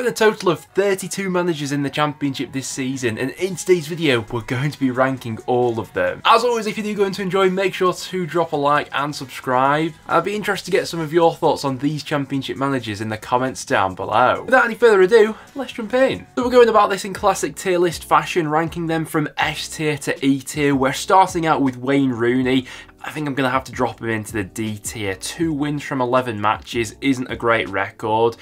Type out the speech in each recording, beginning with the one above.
been a total of 32 managers in the Championship this season, and in today's video we're going to be ranking all of them. As always, if you do going to enjoy, make sure to drop a like and subscribe. I'd be interested to get some of your thoughts on these Championship managers in the comments down below. Without any further ado, let's jump in. So we're going about this in classic tier list fashion, ranking them from S tier to E tier. We're starting out with Wayne Rooney. I think I'm going to have to drop him into the D tier. 2 wins from 11 matches isn't a great record,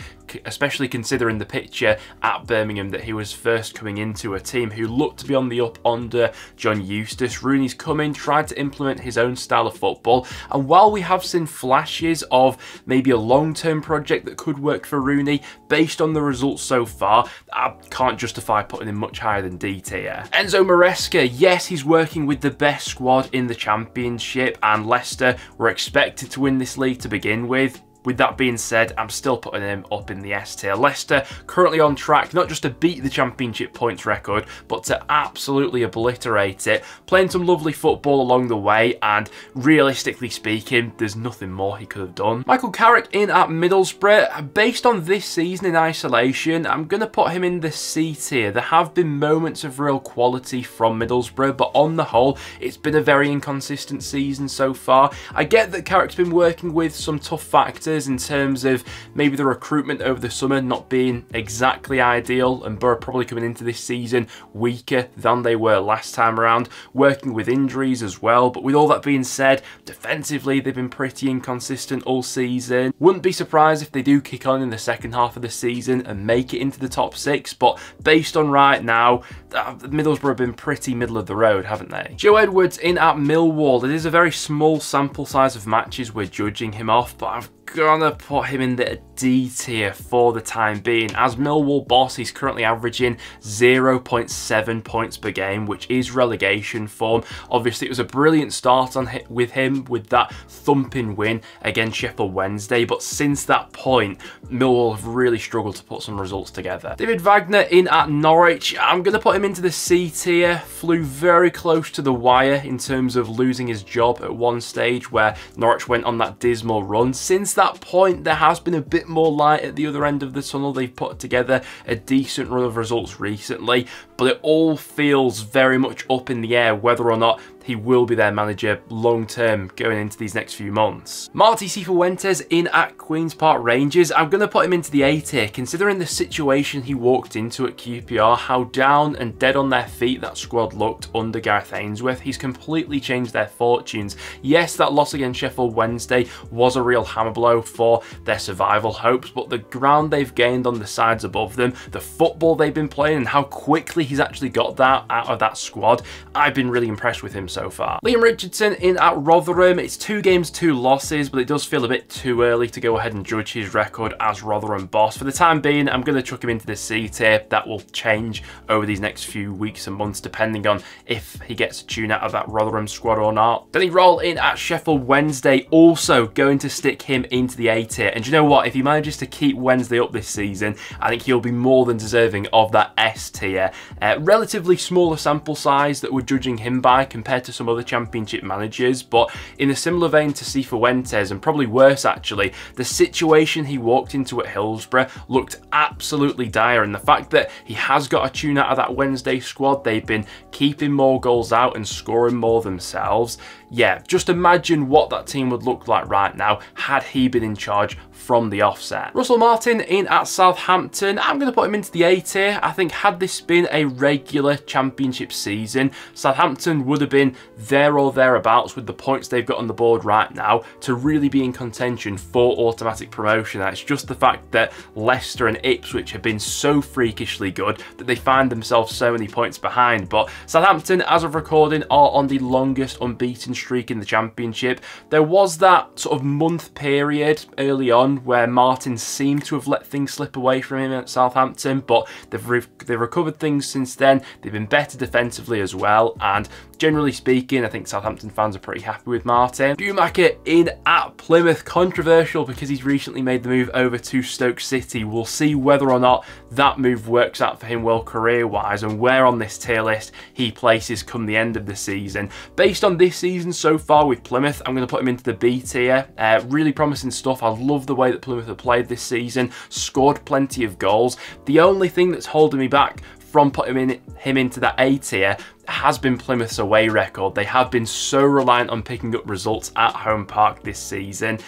especially considering the picture at Birmingham that he was first coming into a team who looked to be on the up under John Eustace. Rooney's come in, tried to implement his own style of football, and while we have seen flashes of maybe a long-term project that could work for Rooney, based on the results so far, I can't justify putting him much higher than D tier. Enzo Maresca, yes, he's working with the best squad in the Championship, and Leicester were expected to win this league to begin with. With that being said, I'm still putting him up in the S tier. Leicester currently on track not just to beat the Championship points record, but to absolutely obliterate it. Playing some lovely football along the way, and realistically speaking, there's nothing more he could have done. Michael Carrick in at Middlesbrough. Based on this season in isolation, I'm going to put him in the C tier. There have been moments of real quality from Middlesbrough, but on the whole, it's been a very inconsistent season so far. I get that Carrick's been working with some tough factors in terms of maybe the recruitment over the summer not being exactly ideal, and Borough probably coming into this season weaker than they were last time around, working with injuries as well. But with all that being said, defensively they've been pretty inconsistent all season. Wouldn't be surprised if they do kick on in the second half of the season and make it into the top 6, but based on right now, Middlesbrough have been pretty middle of the road, haven't they? Joe Edwards in at Millwall. It is a very small sample size of matches we're judging him off, but I've gonna put him in the D tier for the time being. As Millwall boss, he's currently averaging 0.7 points per game, which is relegation form. Obviously, it was a brilliant start with him with that thumping win against Sheffield Wednesday, but since that point, Millwall have really struggled to put some results together. David Wagner in at Norwich. I'm gonna put him into the C tier. Flew very close to the wire in terms of losing his job at one stage where Norwich went on that dismal run. Since that point, there has been a bit more light at the other end of the tunnel. They've put together a decent run of results recently, but it all feels very much up in the air whether or not he will be their manager long term going into these next few months. Marti Cifuentes in at Queen's Park Rangers. I'm going to put him into the A tier, considering the situation he walked into at QPR, how down and dead on their feet that squad looked under Gareth Ainsworth. He's completely changed their fortunes. Yes, that loss against Sheffield Wednesday was a real hammer blow for their survival hopes, but the ground they've gained on the sides above them, the football they've been playing, and how quickly he's actually got that out of that squad, I've been really impressed with him so far. Liam Richardson in at Rotherham. It's 2 games, 2 losses, but it does feel a bit too early to go ahead and judge his record as Rotherham boss. For the time being, I'm going to chuck him into the C tier. That will change over these next few weeks and months, depending on if he gets a tune out of that Rotherham squad or not. Danny Röhl in at Sheffield Wednesday, also going to stick him into the A tier. And you know what? If he manages to keep Wednesday up this season, I think he'll be more than deserving of that S tier. Relatively smaller sample size that we're judging him by compared to some other Championship managers, but in a similar vein to Cifuentes, and probably worse actually, the situation he walked into at Hillsborough looked absolutely dire, and the fact that he has got a tune out of that Wednesday squad, they've been keeping more goals out and scoring more themselves. Yeah, just imagine what that team would look like right now had he been in charge from the offset. Russell Martin in at Southampton. I'm going to put him into the A tier. I think had this been a regular Championship season, Southampton would have been there or thereabouts with the points they've got on the board right now to really be in contention for automatic promotion. It's just the fact that Leicester and Ipswich have been so freakishly good that they find themselves so many points behind. But Southampton, as of recording, are on the longest unbeaten streak in the Championship. There was that sort of month period early on where Martin seemed to have let things slip away from him at Southampton, but they've recovered things since then. They've been better defensively as well, and generally speaking, I think Southampton fans are pretty happy with Martin. Schumacher in at Plymouth, controversial because he's recently made the move over to Stoke City. We'll see whether or not that move works out for him well career-wise and where on this tier list he places come the end of the season. Based on this season so far with Plymouth, I'm going to put him into the B tier. Really promising stuff. I love the way that Plymouth have played this season, scored plenty of goals. The only thing that's holding me back from putting him into that A tier has been Plymouth's away record. They have been so reliant on picking up results at home park this season,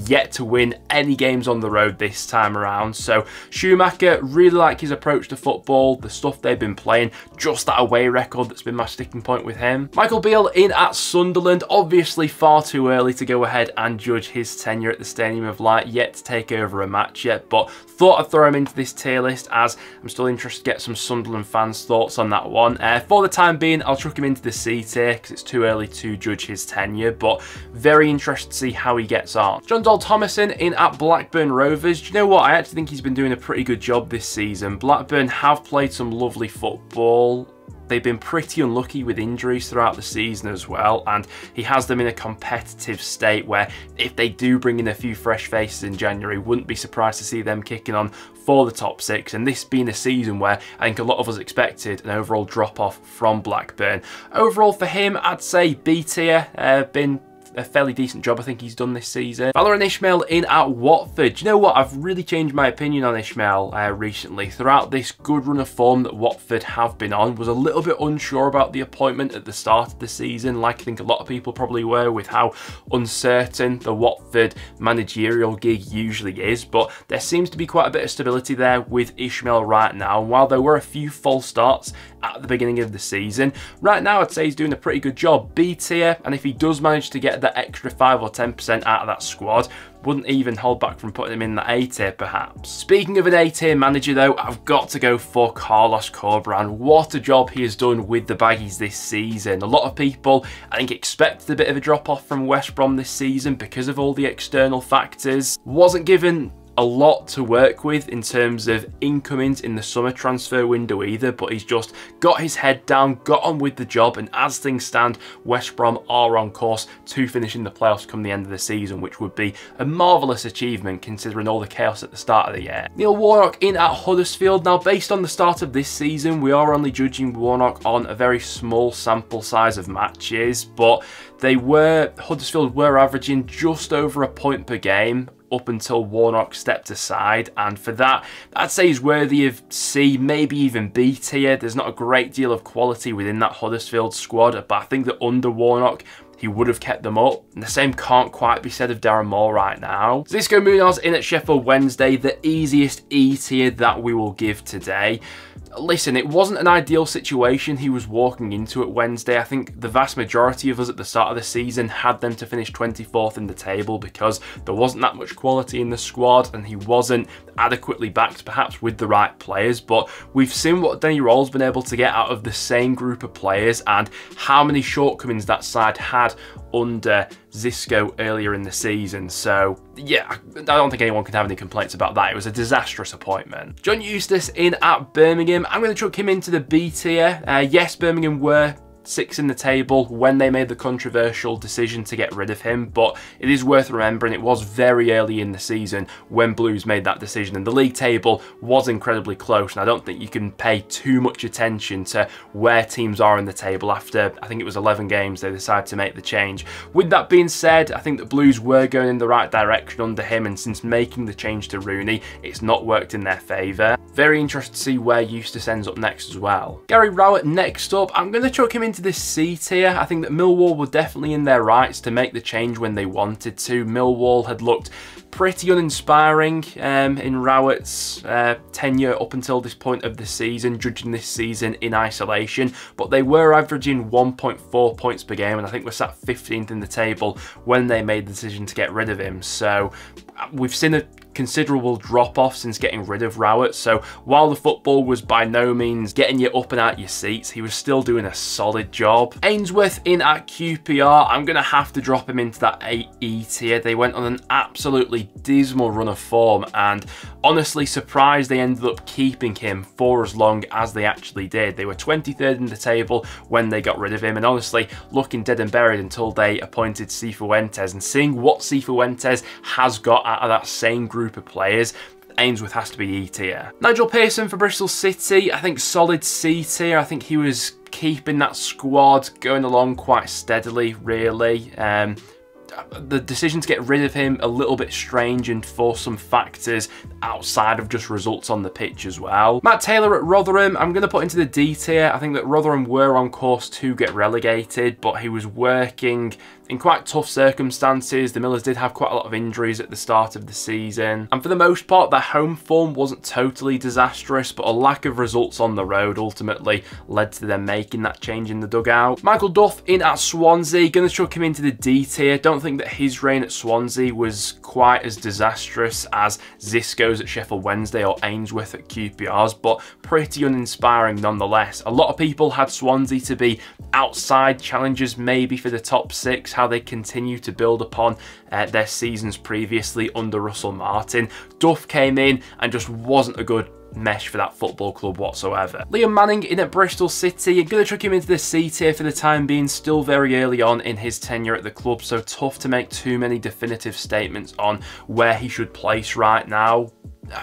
yet to win any games on the road this time around. So Schumacher, really like his approach to football, the stuff they've been playing, just that away record that's been my sticking point with him. Michael Beale in at Sunderland, obviously far too early to go ahead and judge his tenure at the Stadium of Light, yet to take over a match yet, but thought I'd throw him into this tier list as I'm still interested to get some Sunderland fans' thoughts on that one. For the time being, I'll chuck him into the C tier because it's too early to judge his tenure, but very interested to see how he gets on. John Dahl Thomason in at Blackburn Rovers. Do you know what? I actually think he's been doing a pretty good job this season. Blackburn have played some lovely football. They've been pretty unlucky with injuries throughout the season as well, and he has them in a competitive state where if they do bring in a few fresh faces in January, wouldn't be surprised to see them kicking on for the top 6, and this being a season where I think a lot of us expected an overall drop-off from Blackburn. Overall for him, I'd say B tier, been a fairly decent job I think he's done this season. Valérien Ismaël in at Watford. Do you know what? I've really changed my opinion on Ismaël recently. Throughout this good run of form that Watford have been on, was a little bit unsure about the appointment at the start of the season, like I think a lot of people probably were with how uncertain the Watford managerial gig usually is, but there seems to be quite a bit of stability there with Ismaël right now. And while there were a few false starts at the beginning of the season, right now I'd say he's doing a pretty good job. B tier, and if he does manage to get that extra 5 or 10% out of that squad, wouldn't even hold back from putting him in the A tier perhaps. Speaking of an A tier manager though, I've got to go for Carlos Corberán. What a job he has done with the Baggies this season. A lot of people, I think, expected a bit of a drop off from West Brom this season because of all the external factors. Wasn't given a lot to work with in terms of incomings in the summer transfer window either, but he's just got his head down, got on with the job, and as things stand, West Brom are on course to finish in the playoffs come the end of the season, which would be a marvellous achievement considering all the chaos at the start of the year. Neil Warnock in at Huddersfield. Now, based on the start of this season, we are only judging Warnock on a very small sample size of matches, but Huddersfield were averaging just over a point per game up until Warnock stepped aside, and for that, I'd say he's worthy of C, maybe even B tier. There's not a great deal of quality within that Huddersfield squad, but I think that under Warnock, he would have kept them up. And the same can't quite be said of Darren Moore right now. Xisco Munoz in at Sheffield Wednesday, the easiest E tier that we will give today. Listen, it wasn't an ideal situation he was walking into at Wednesday. I think the vast majority of us at the start of the season had them to finish 24th in the table because there wasn't that much quality in the squad and he wasn't adequately backed perhaps with the right players. But we've seen what Danny Röhl's been able to get out of the same group of players and how many shortcomings that side had under Xisco earlier in the season. So yeah, I don't think anyone can have any complaints about that. It was a disastrous appointment. John Eustace in at Birmingham. I'm going to chuck him into the B tier. Yes, Birmingham were 6 in the table when they made the controversial decision to get rid of him, but it is worth remembering it was very early in the season when Blues made that decision, and the league table was incredibly close, and I don't think you can pay too much attention to where teams are in the table after, I think it was 11 games they decided to make the change. With that being said, I think the Blues were going in the right direction under him, and since making the change to Rooney, it's not worked in their favour. Very interested to see where Eustace ends up next as well. Gary Rowett next up. I'm going to chuck him into this C tier. I think that Millwall were definitely in their rights to make the change when they wanted to. Millwall had looked pretty uninspiring in Rowett's tenure up until this point of the season, judging this season in isolation, but they were averaging 1.4 points per game, and I think we're sat 15th in the table when they made the decision to get rid of him. So we've seen a considerable drop-off since getting rid of Rowett. So while the football was by no means getting you up and out your seats, he was still doing a solid job. Ainsworth in at QPR, I'm going to have to drop him into that 8E tier. They went on an absolutely dismal run of form, and honestly surprised they ended up keeping him for as long as they actually did. They were 23rd in the table when they got rid of him, and honestly looking dead and buried until they appointed Cifuentes. And seeing what Cifuentes has got out of that same group of players, Ainsworth has to be E tier. Nigel Pearson for Bristol City, I think solid C tier. I think he was keeping that squad going along quite steadily, really. The decision to get rid of him a little bit strange, and for some factors outside of just results on the pitch as well. Matt Taylor at Rotherham, I'm going to put into the D tier. I think that Rotherham were on course to get relegated, but he was working in quite tough circumstances. The Millers did have quite a lot of injuries at the start of the season, and for the most part their home form wasn't totally disastrous, but a lack of results on the road ultimately led to them making that change in the dugout. Michael Duff in at Swansea, gonna chuck him into the D tier. Don't think that his reign at Swansea was quite as disastrous as Xisco's at Sheffield Wednesday or Ainsworth at QPR's, but pretty uninspiring nonetheless. A lot of people had Swansea to be outside challengers maybe for the top 6, how they continue to build upon their seasons previously under Russell Martin. Duff came in and just wasn't a good mesh for that football club whatsoever. Liam Manning in at Bristol City, I'm going to chuck him into the C tier for the time being, still very early on in his tenure at the club, so tough to make too many definitive statements on where he should place right now.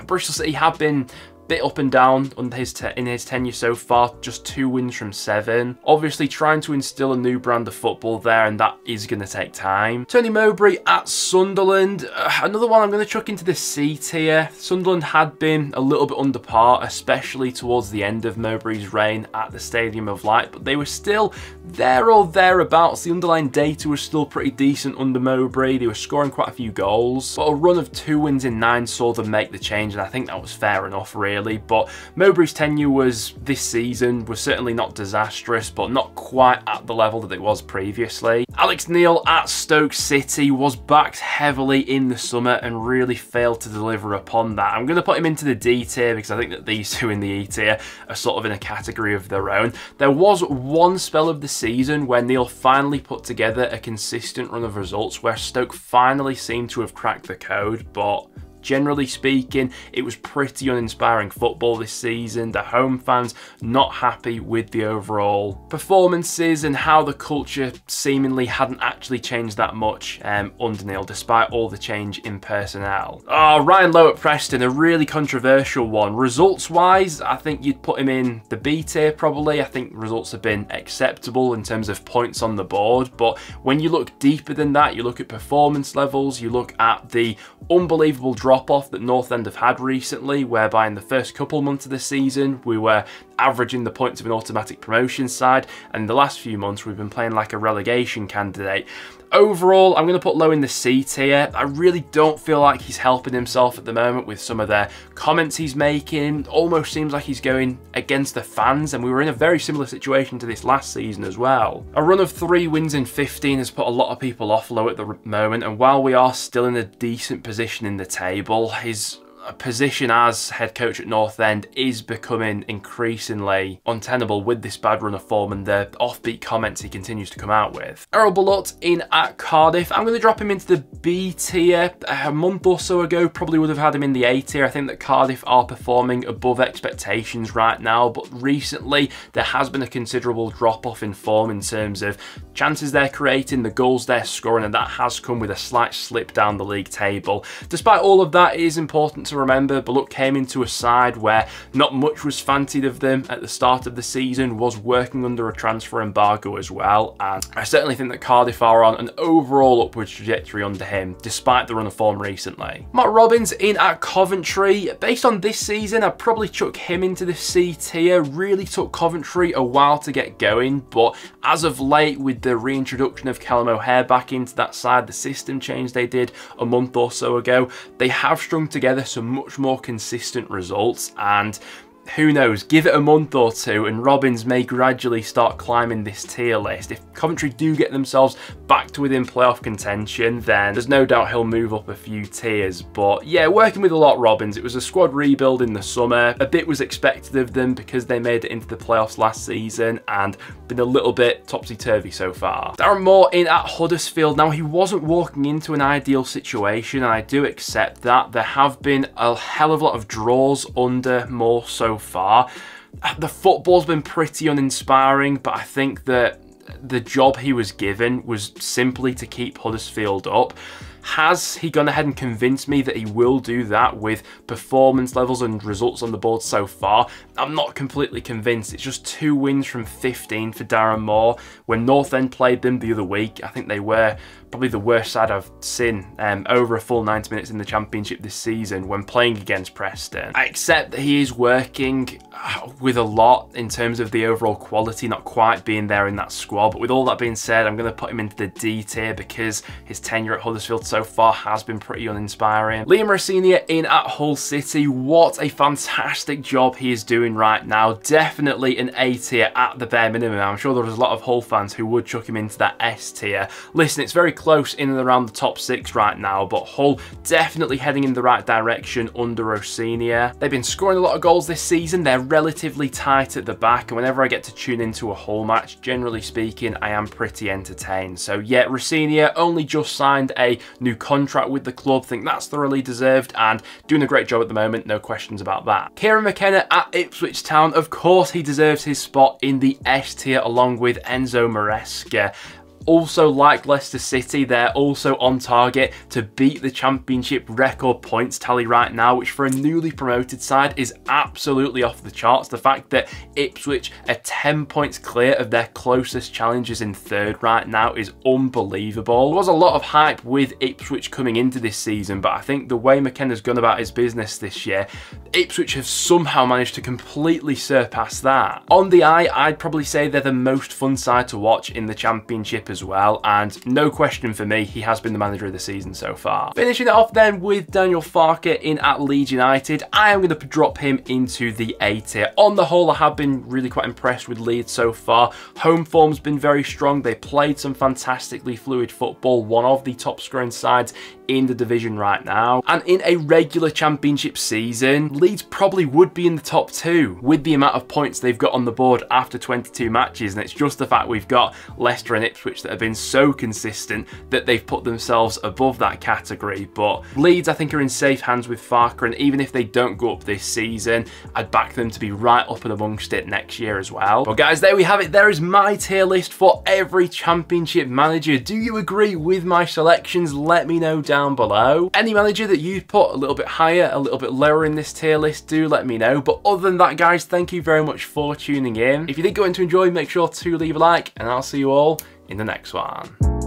Bristol City have been bit up and down under in his tenure so far, just 2 wins from 7. Obviously trying to instill a new brand of football there, and that is going to take time. Tony Mowbray at Sunderland, another one I'm going to chuck into the C tier. Sunderland had been a little bit under par, especially towards the end of Mowbray's reign at the Stadium of Light, but they were still there or thereabouts. The underlying data was still pretty decent under Mowbray. They were scoring quite a few goals, but a run of 2 wins in 9 saw them make the change, and I think that was fair enough, really. But Mowbray's tenure this season was certainly not disastrous, but not quite at the level that it was previously. Alex Neil at Stoke City was backed heavily in the summer and really failed to deliver upon that. I'm going to put him into the D tier because I think that these two in the E tier are sort of in a category of their own. There was one spell of the season where Neil finally put together a consistent run of results where Stoke finally seemed to have cracked the code, but generally speaking, it was pretty uninspiring football this season. The home fans not happy with the overall performances and how the culture seemingly hadn't actually changed that much under Neil, despite all the change in personnel. Oh, Ryan Lowe at Preston, a really controversial one. Results-wise, I think you'd put him in the B tier probably. I think results have been acceptable in terms of points on the board, but when you look deeper than that, you look at performance levels, you look at the unbelievable drop-off that North End have had recently, whereby in the first couple months of the season we were averaging the points of an automatic promotion side, and in the last few months we've been playing like a relegation candidate. Overall, I'm going to put Lowe in the C tier. I really don't feel like he's helping himself at the moment with some of the comments he's making. Almost seems like he's going against the fans, and we were in a very similar situation to this last season as well. A run of 3 wins in 15 has put a lot of people off Lowe at the moment, and while we are still in a decent position in the table, his position as head coach at North End is becoming increasingly untenable with this bad run of form and the offbeat comments he continues to come out with. Errol Bulut in at Cardiff, I'm going to drop him into the B tier. A month or so ago probably would have had him in the A tier. I think that Cardiff are performing above expectations right now, but recently there has been a considerable drop off in form in terms of chances they're creating, the goals they're scoring, and that has come with a slight slip down the league table. Despite all of that, it is important to remember Bulut came into a side where not much was fancied of them at the start of the season, was working under a transfer embargo as well, and I certainly think that Cardiff are on an overall upwards trajectory under him, despite the run of form recently. Matt Robbins in at Coventry. Based on this season, I'd probably chuck him into the C tier. Really took Coventry a while to get going, but as of late, with the reintroduction of Callum O'Hare back into that side, the system change they did a month or so ago, they have strung together some much more consistent results, and who knows, give it a month or two and Robins may gradually start climbing this tier list. If Coventry do get themselves back to within playoff contention, then there's no doubt he'll move up a few tiers. But yeah, working with a lot Robins. It was a squad rebuild in the summer. A bit was expected of them because they made it into the playoffs last season and been a little bit topsy-turvy so far. Darren Moore in at Huddersfield. Now, he wasn't walking into an ideal situation, and I do accept that. There have been a hell of a lot of draws under Moore so far. The football's been pretty uninspiring, but I think that the job he was given was simply to keep Huddersfield up. Has he gone ahead and convinced me that he will do that with performance levels and results on the board so far? I'm not completely convinced. It's just 2 wins from 15 for Darren Moore. When North End played them the other week, I think they were probably the worst side I've seen over a full 90 minutes in the Championship this season when playing against Preston. I accept that he is working with a lot in terms of the overall quality not quite being there in that squad, but with all that being said, I'm going to put him into the D tier because his tenure at Huddersfield so far has been pretty uninspiring. Liam Rosenior in at Hull City. What a fantastic job he is doing right now. Definitely an A tier at the bare minimum. I'm sure there's a lot of Hull fans who would chuck him into that S tier. Listen, it's very close in and around the top 6 right now, but Hull definitely heading in the right direction under Rosenior. They've been scoring a lot of goals this season. They're relatively tight at the back, and whenever I get to tune into a Hull match, generally speaking, I am pretty entertained. So yeah, Rosenior only just signed a new contract with the club. I think that's thoroughly deserved and doing a great job at the moment, no questions about that. Kieran McKenna at Ipswich Town. Of course he deserves his spot in the S tier along with Enzo Maresca. Also, like Leicester City, they're also on target to beat the Championship record points tally right now, which for a newly promoted side is absolutely off the charts. The fact that Ipswich are 10 points clear of their closest challengers in 3rd right now is unbelievable. There was a lot of hype with Ipswich coming into this season, but I think the way McKenna's gone about his business this year, Ipswich have somehow managed to completely surpass that. On the eye, I'd probably say they're the most fun side to watch in the Championship as well, and no question for me, he has been the manager of the season so far. Finishing it off then with Daniel Farke in at Leeds United. I am going to drop him into the A tier. On the whole, I have been really quite impressed with Leeds so far. Home form's been very strong. They played some fantastically fluid football, one of the top scoring sides in the division right now. And in a regular Championship season, Leeds probably would be in the top 2 with the amount of points they've got on the board after 22 matches. And it's just the fact we've got Leicester and Ipswich that have been so consistent that they've put themselves above that category. But Leeds, I think, are in safe hands with Farke, and even if they don't go up this season, I'd back them to be right up and amongst it next year as well. But guys, there we have it. There is my tier list for every Championship manager. Do you agree with my selections? Let me know down below. Any manager that you'd put a little bit higher, a little bit lower in this tier list, do let me know. But other than that, guys, thank you very much for tuning in. If you did go in to enjoy, make sure to leave a like, and I'll see you all in the next one.